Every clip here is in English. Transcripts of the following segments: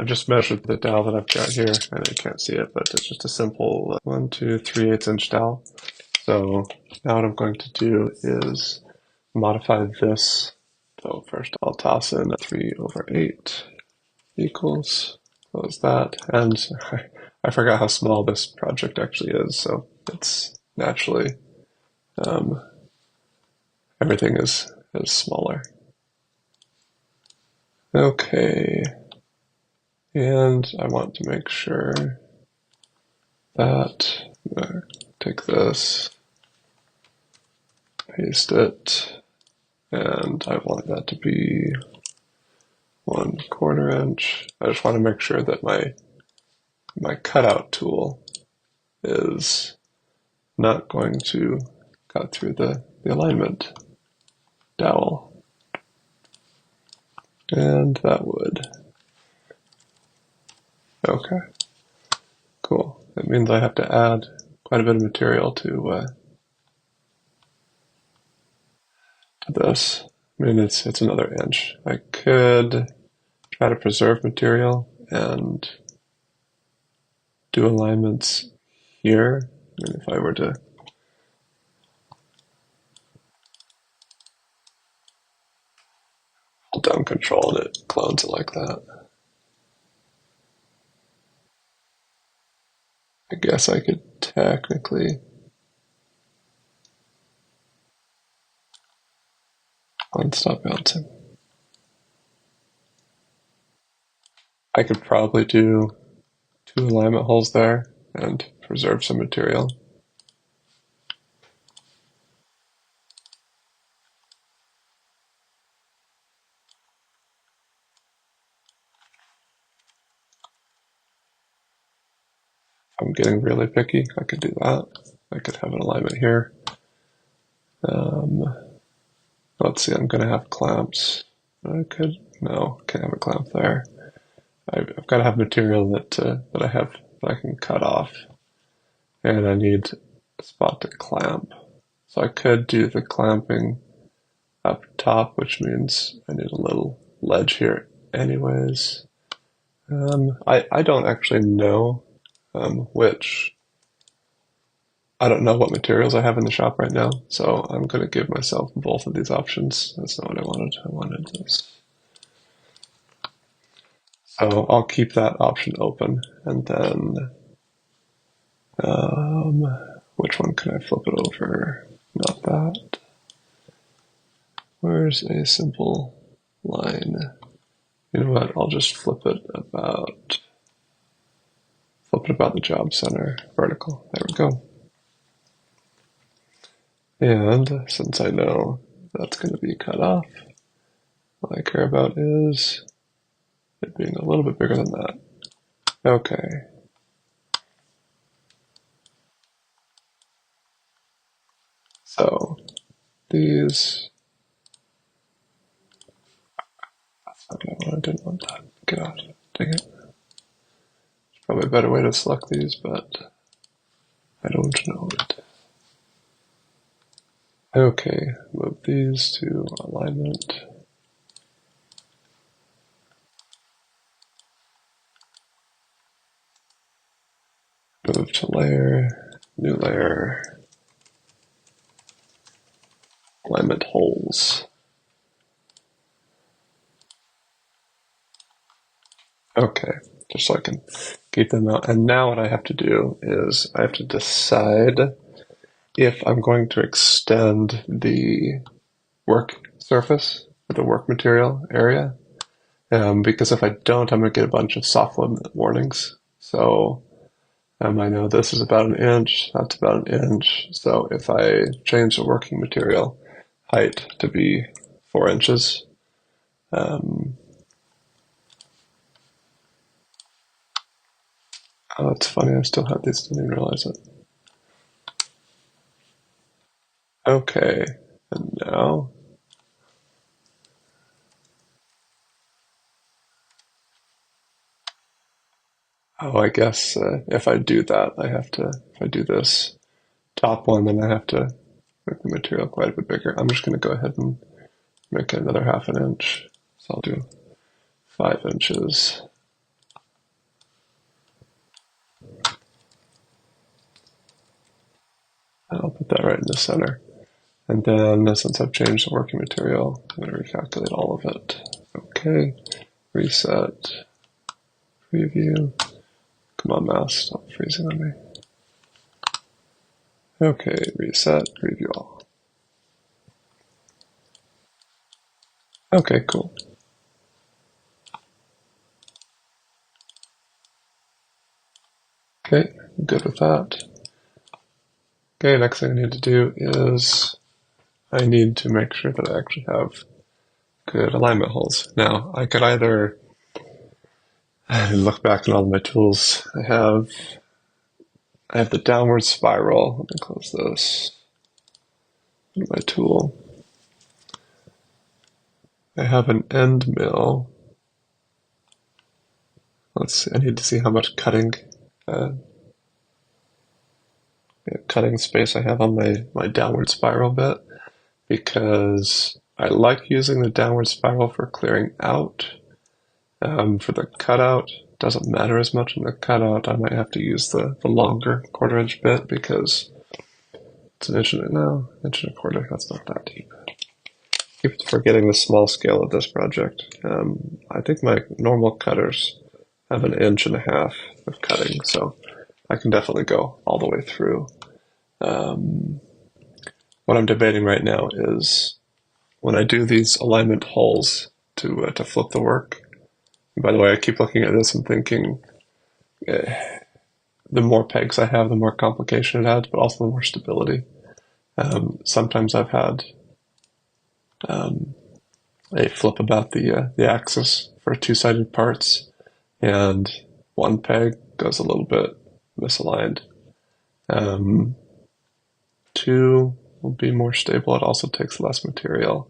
I've just measured the dowel that I've got here. I know you can't see it, but it's just a simple 1, 2, 3/8 inch dowel. So now what I'm going to do is modify this. So first I'll toss in 3/8 equals, close that. And I forgot how small this project actually is, so it's naturally, everything is smaller. Okay, and I want to make sure that take this, paste it, and I want that to be 1/4 inch. I just want to make sure that my cutout tool is not going to cut through the alignment dowel. And that would. Okay, cool. That means I have to add quite a bit of material to this. I mean, it's another inch. I could try to preserve material and do alignments here. I mean, if I were to hold down Control and it clones it like that. I guess I could technically stop bouncing. I could probably do 2 alignment holes there and preserve some material. If I'm getting really picky, I could do that. I could have an alignment here. Let's see, I'm going to have clamps. No, can't have a clamp there. I've got to have material that I can cut off, and I need a spot to clamp. So I could do the clamping up top, which means I need a little ledge here anyways. I don't actually know I don't know what materials I have in the shop right now, so I'm going to give myself both of these options. That's not what I wanted. I wanted this. So I'll keep that option open, and then which one can I flip it over? Not that. Where's a simple line? You know what? I'll just flip it about the job center vertical. There we go. And since I know that's going to be cut off, all I care about is it being a little bit bigger than that. Okay. So these, that's not what I wanted. I didn't want that. Get out. Dang it. There's probably a better way to select these, but I don't know it. Okay, move these to alignment. Move to layer, new layer, alignment holes. Okay, just so I can keep them out. And now what I have to do is I have to decide if I'm going to extend the work surface, or the work material area, because if I don't, I'm going to get a bunch of soft limit warnings. So I know this is about 1 inch, that's about 1 inch. So if I change the working material height to be 4 inches, oh, it's funny, I still have these, didn't even realize it. Okay, and now I guess if I do that, if I do this top one, then I have to make the material quite a bit bigger. I'm just going to go ahead and make it another 1/2 inch. So I'll do 5 inches. I'll put that right in the center. And then since I've changed the working material, I'm going to recalculate all of it. Okay, reset, preview. Come on, mouse, stop freezing on me. Okay, reset, preview all. Okay, cool. Okay, good with that. Okay, next thing I need to do is I need to make sure that I actually have good alignment holes. Now, I could either look back at all of my tools. I have the downward spiral. Let me close this. My tool. I have an end mill. Let's see, I need to see how much cutting space I have on my downward spiral bit, because I like using the downward spiral for clearing out. For the cutout, doesn't matter as much in the cutout. I might have to use the longer 1/4 inch bit because it's an inch and a quarter. That's not that deep. Keep forgetting the small scale of this project. I think my normal cutters have 1.5 inches of cutting, so I can definitely go all the way through. What I'm debating right now is when I do these alignment holes to flip the work. And by the way, I keep looking at this and thinking the more pegs I have, the more complication it adds, but also the more stability. Sometimes I've had a flip about the axis for two-sided parts, and one peg goes a little bit misaligned. Two will be more stable. It also takes less material.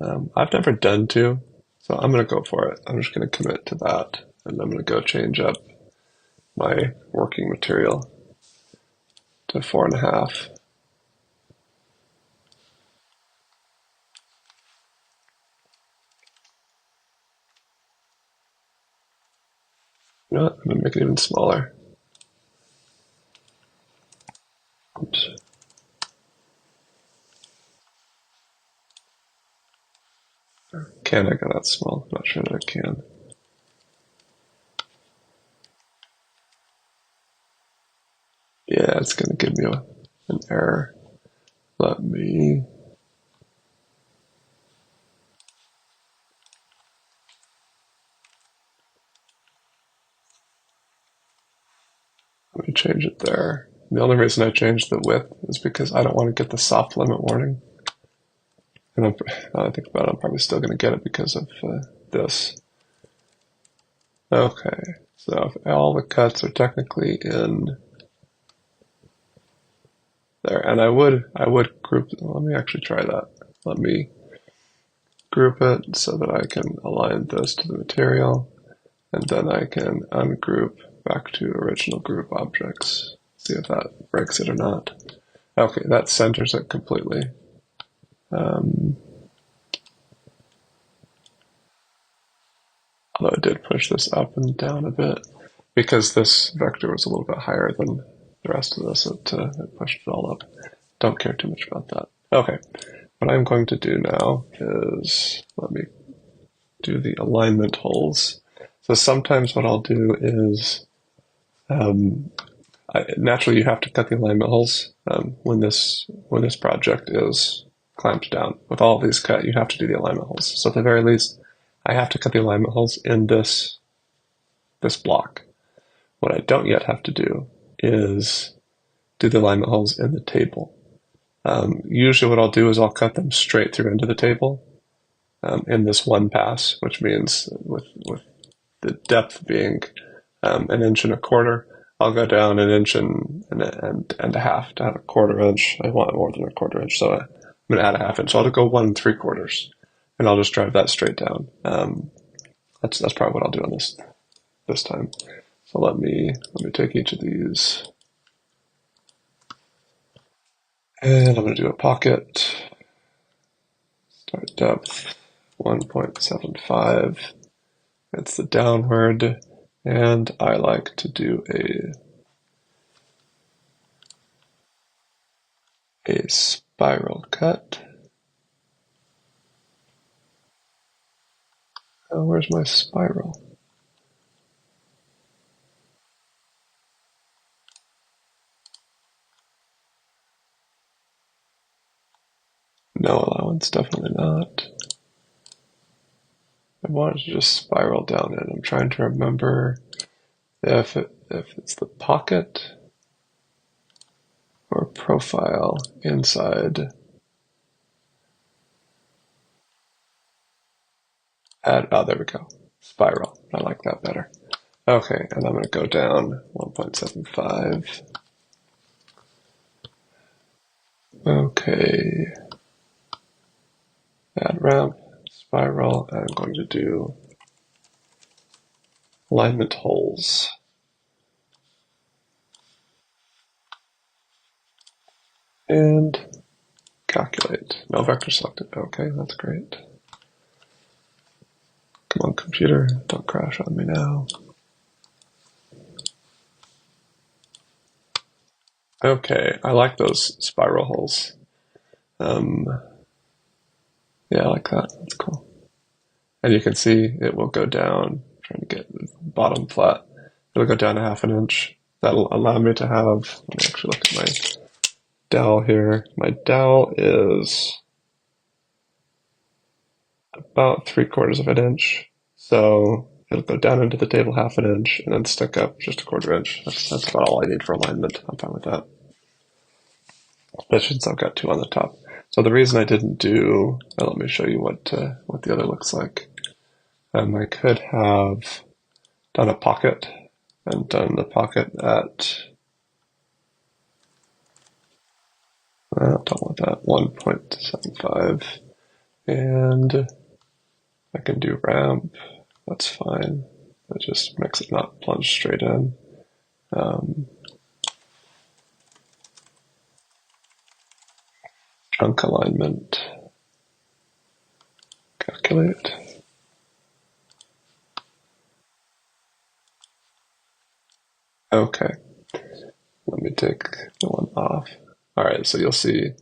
I've never done two, so I'm going to go for it. I'm just going to commit to that, and I'm going to go change up my working material to 4.5. You know what? I'm going to make it even smaller. Oops. Can I go that small? I'm not sure that I can. Yeah, it's going to give me an error. Let me change it there. The only reason I changed the width is because I don't want to get the soft limit warning. And I think about it, I'm probably still going to get it because of this. Okay, so if all the cuts are technically in there, and I would group. Let me actually try that. Let me group it so that I can align this to the material, and then I can ungroup back to original group objects. See if that breaks it or not. Okay, that centers it completely. Although it did push this up and down a bit, because this vector was a little bit higher than the rest of this, it pushed it all up. Don't care too much about that. Okay, what I'm going to do now is, let me do the alignment holes. So sometimes what I'll do is, naturally you have to cut the alignment holes when this project is clamped down. With all of these cut, you have to do the alignment holes. So at the very least, I have to cut the alignment holes in this block. What I don't yet have to do is do the alignment holes in the table. Usually what I'll do is I'll cut them straight through into the table in this one pass, which means with the depth being 1.25 inches, I'll go down 1.5 inches to have 1/4 inch. I want more than 1/4 inch, so I'm going to add 1/2 inch. So I'll go 1 3/4, and I'll just drive that straight down. That's probably what I'll do on this time. So let me take each of these, and I'm going to do a pocket. Start depth 1.75. It's the downward, and I like to do a a spiral cut. Oh, where's my spiral? No allowance, definitely not. I wanted to just spiral down it. I'm trying to remember if it's the pocket or profile inside. Oh, there we go. Spiral. I like that better. Okay, and I'm going to go down 1.75. Okay. Add ramp, spiral, and I'm going to do alignment holes. And calculate. No vector selected. Okay, that's great. Come on, computer, don't crash on me now. Okay, I like those spiral holes. Yeah, I like that. That's cool. And you can see it will go down. I'm trying to get the bottom flat. It'll go down 1/2 inch. That'll allow me to have. Let me actually look at my dowel here. My dowel is about 3/4 inch. So it'll go down into the table 1/2 inch and then stick up just 1/4 inch. That's about all I need for alignment. I'm fine with that. But since I've got 2 on the top. So the reason I didn't do, let me show you what the other looks like. I could have done a pocket and done the pocket at, I don't want that, 1.75. And I can do ramp, that's fine. It just makes it not plunge straight in. Trunk alignment, calculate. Okay, let me take the one off. All right, so you'll see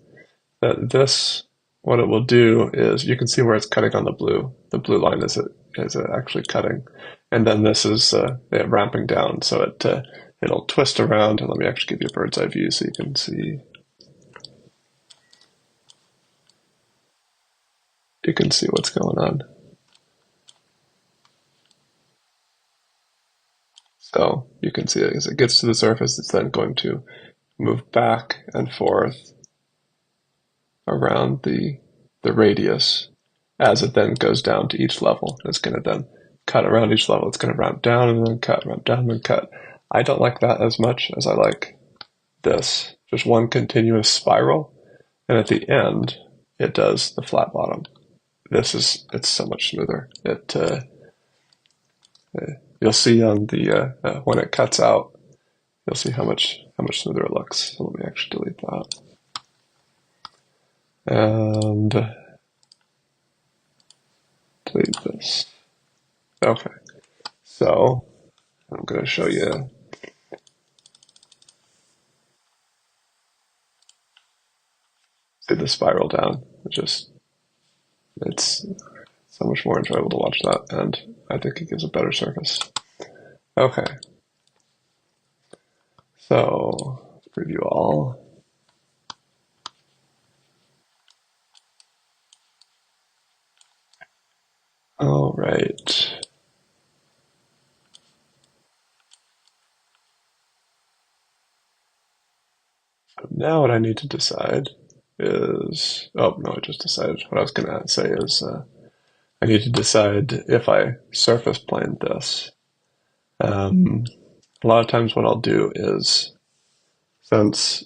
that this, what it will do is, you can see where it's cutting on the blue. The blue line is actually cutting. And then this is ramping down, so it'll twist around. And let me actually give you a bird's eye view so you can see. You can see what's going on. So you can see as it gets to the surface, it's then going to move back and forth around the radius as it then goes down to each level. It's going to then cut around each level. It's going to ramp down and then cut, ramp down and then cut. I don't like that as much as I like this. Just one continuous spiral. And at the end, it does the flat bottom. It's so much smoother. You'll see on the, when it cuts out, you'll see how much smoother it looks. So let me actually delete that. And delete this. Okay. So I'm going to show you. See the spiral down. It's so much more enjoyable to watch that, and I think it gives a better surface. Okay. So let's preview all. All right. So now what I need to decide is, oh no, I just decided. What I was going to say is I need to decide if I surface plane this. A lot of times what I'll do is, since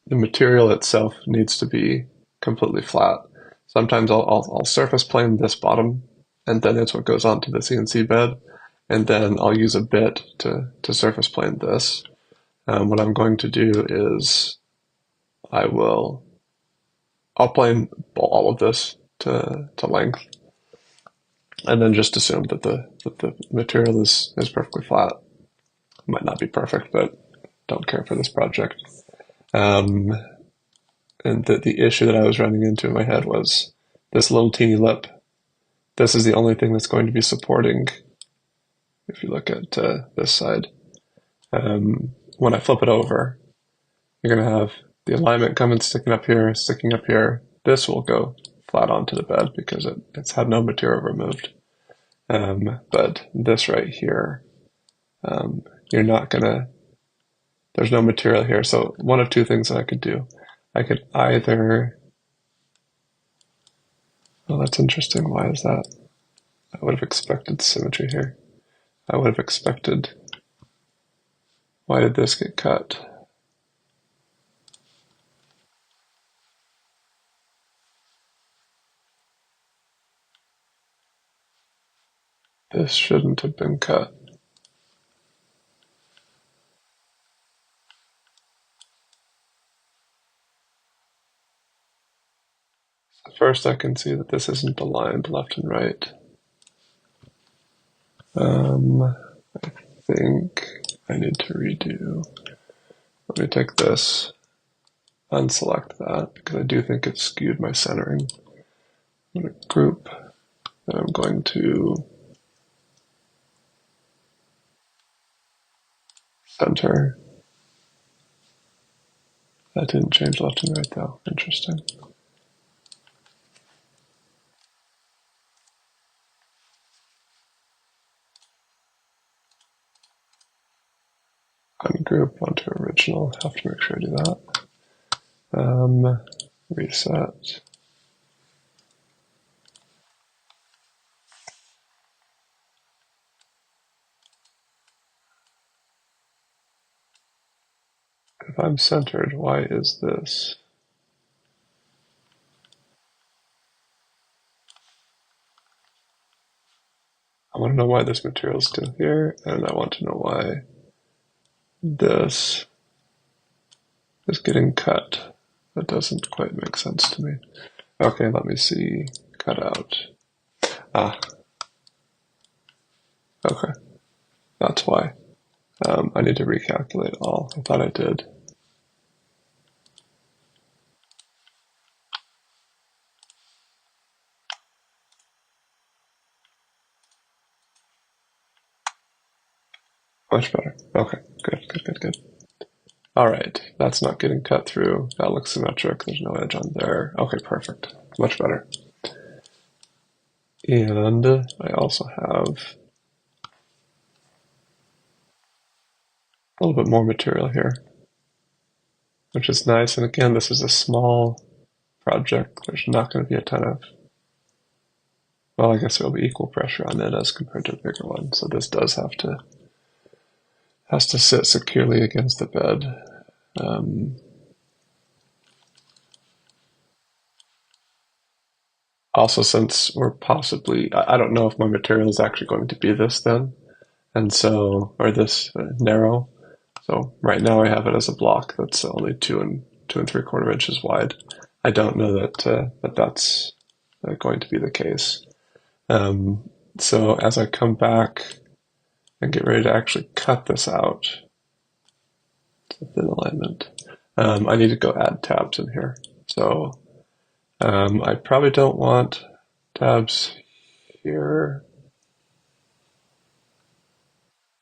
the material itself needs to be completely flat, sometimes I'll surface plane this bottom, and then it's what goes onto the CNC bed, and then I'll use a bit to surface plane this. What I'm going to do is I'll plane all of this to length, and then just assume that the material is perfectly flat. It might not be perfect, but don't care for this project. And the issue that I was running into in my head was this little teeny lip. This is the only thing that's going to be supporting, if you look at this side. When I flip it over, you're going to have the alignment coming, sticking up here, sticking up here. This will go flat onto the bed because it's had no material removed. But this right here, you're not going to, there's no material here. So one of two things that I could do. I could either, oh, that's interesting. Why is that? I would have expected symmetry here. I would have expected, why did this get cut? This shouldn't have been cut. First, I can see that this isn't aligned left and right. I think I need to redo. Let me take this, unselect that, because I do think it skewed my centering. I'm going to group, and I'm going to center. That didn't change left and right though. Interesting. Ungroup onto original. Have to make sure I do that. Reset. If I'm centered, why is this? I want to know why this material is still here, and I want to know why this is getting cut. That doesn't quite make sense to me. Okay, let me see. Cut out. Ah, okay. That's why. I need to recalculate all. I thought I did. Much better. Okay, good. All right, that's not getting cut through. That looks symmetric. There's no edge on there. Okay, perfect. Much better. And I also have a little bit more material here, which is nice. And again, this is a small project. There's not going to be a ton of, well, I guess there'll be equal pressure on it as compared to a bigger one. So this does has to sit securely against the bed. Also, since we're possibly, I don't know if my material is actually going to be this thin, and so, or this narrow. So right now I have it as a block that's only 2 and 3/4 inches wide. I don't know that that's going to be the case. So as I come back and get ready to actually cut this out, thin alignment, I need to go add tabs in here. So I probably don't want tabs here.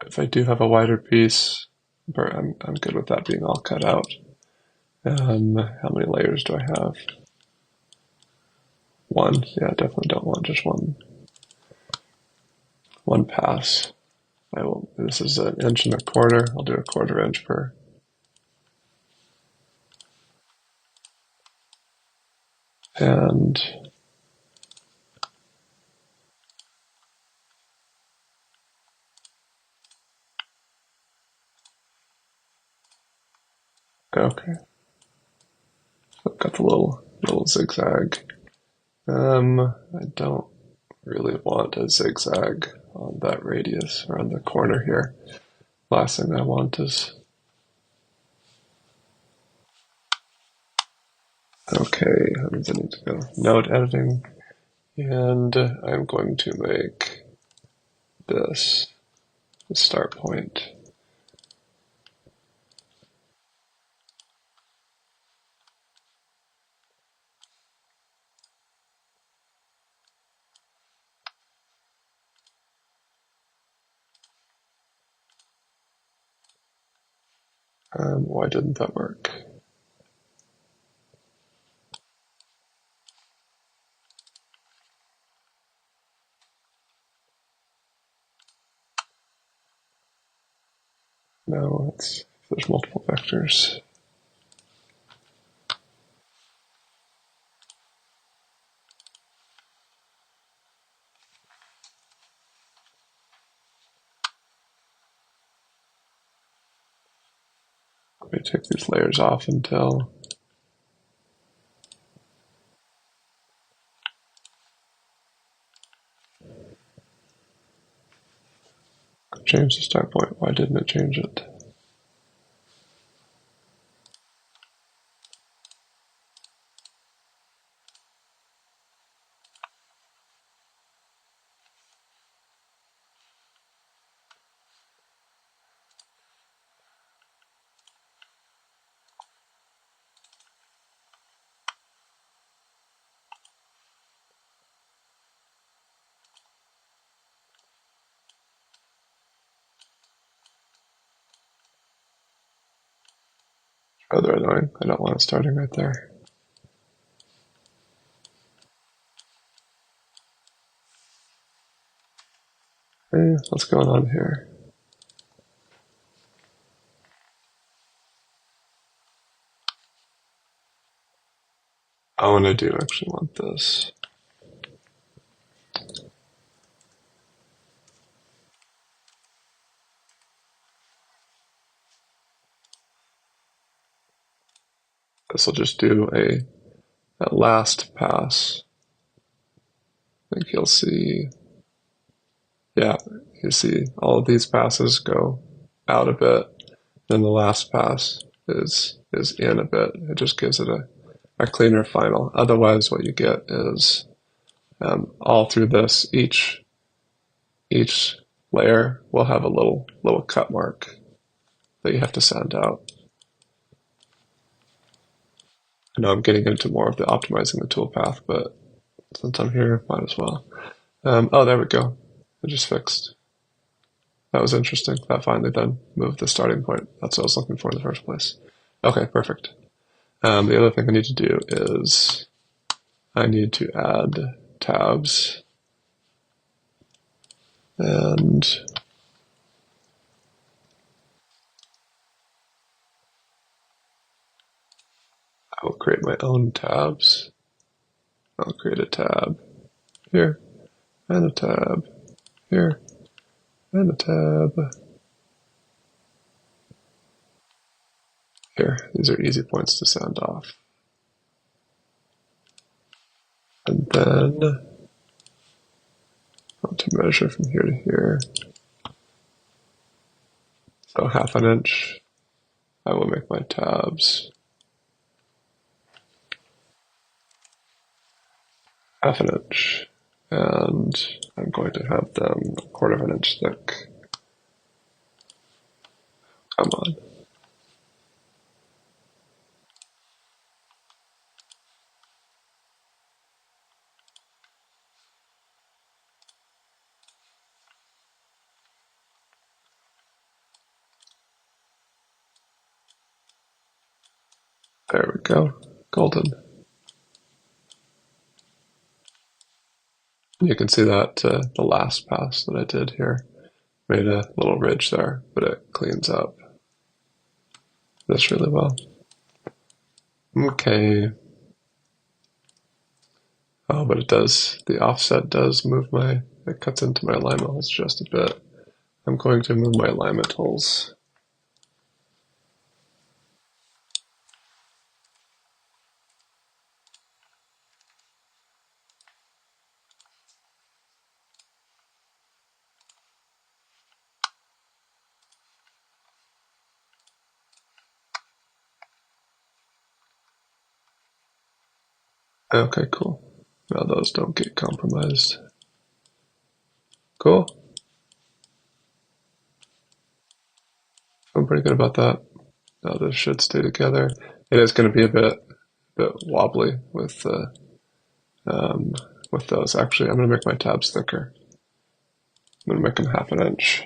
If I do have a wider piece, I'm good with that being all cut out. How many layers do I have? One. Yeah, I definitely don't want just one pass. I will. This is 1.25 inches. I'll do 1/4 inch per. And okay, so I've got the little zigzag. I don't really want a zigzag on that radius or on the corner here. Last thing I want is, okay, how does it need to go? Node editing, and I'm going to make this the start point. Why didn't that work? No, there's multiple vectors. Let me take these layers off until change the start point. Why didn't it change it? Rather annoying. I don't want it starting right there. Hey, what's going on here? Oh, and I do actually want this. This will just do that last pass. I think you'll see, yeah, you see all of these passes go out a bit, then the last pass is in a bit. It just gives it a cleaner final. Otherwise, what you get is all through this, each layer will have a little cut mark that you have to sand out. I know I'm getting into more of the optimizing the toolpath, but since I'm here, might as well. Oh, there we go. It just fixed. That was interesting. That finally then moved the starting point. That's what I was looking for in the first place. Okay, perfect. The other thing I need to do is I need to add tabs, and I will create my own tabs. I'll create a tab here, and a tab here, and a tab here. These are easy points to sand off. And then I want to measure from here to here. So 1/2 inch. I will make my tabs 1/2 inch. And I'm going to have them 1/4 inch thick. Come on. There we go. Golden. You can see that the last pass that I did here made a little ridge there, but it cleans up this really well. Okay. Oh, but it does, the offset does move it cuts into my alignment holes just a bit. I'm going to move my alignment holes. Okay, cool. Now those don't get compromised. Cool. I'm pretty good about that. Now this should stay together. It is going to be a bit wobbly with those. Actually, I'm going to make my tabs thicker. I'm going to make them 1/2 inch.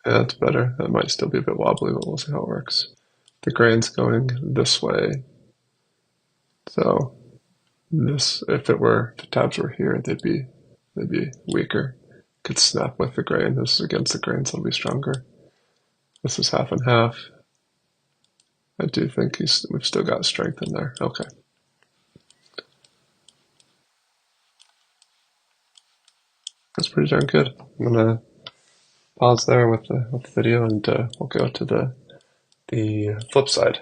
Yeah, that's better. That might still be a bit wobbly, but we'll see how it works. The grain's going this way. So this, if the tabs were here, they'd be weaker. Could snap with the grain. This is against the grain, so it'll be stronger. This is half and half. I do think we've still got strength in there. Okay. That's pretty darn good. I'm gonna pause there with the video, and we'll go to the flip side.